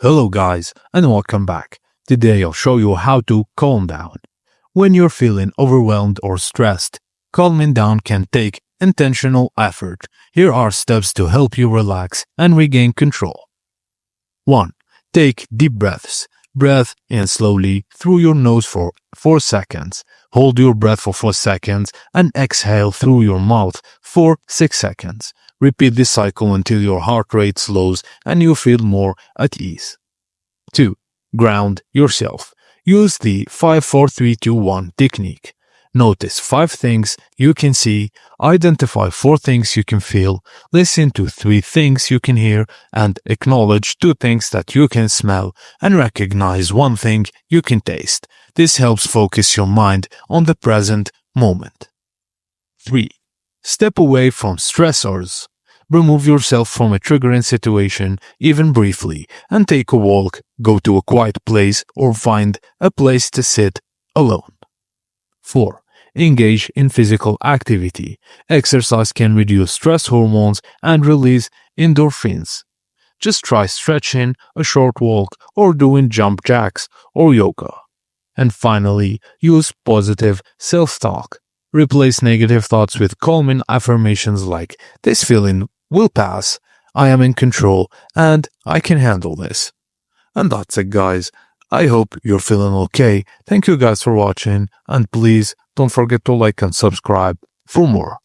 Hello guys and welcome back. Today I'll show you how to calm down. When you're feeling overwhelmed or stressed, calming down can take intentional effort. Here are steps to help you relax and regain control. 1. Take deep breaths. Breathe in slowly through your nose for 4 seconds. Hold your breath for 4 seconds and exhale through your mouth for 6 seconds. Repeat this cycle until your heart rate slows and you feel more at ease. 2. Ground yourself. Use the 5-4-3-2-1 technique. Notice 5 things you can see, identify 4 things you can feel, listen to 3 things you can hear, and acknowledge 2 things that you can smell, and recognize 1 thing you can taste. This helps focus your mind on the present moment. 3. Step away from stressors. Remove yourself from a triggering situation, even briefly, and take a walk, go to a quiet place, or find a place to sit alone. 4. Engage in physical activity. Exercise can reduce stress hormones and release endorphins. Just try stretching, a short walk, or doing jump jacks or yoga. And finally, use positive self-talk. Replace negative thoughts with calming affirmations like, "This feeling will pass, I am in control, and I can handle this." And that's it, guys. I hope you're feeling okay. Thank you guys for watching, and please don't forget to like and subscribe for more.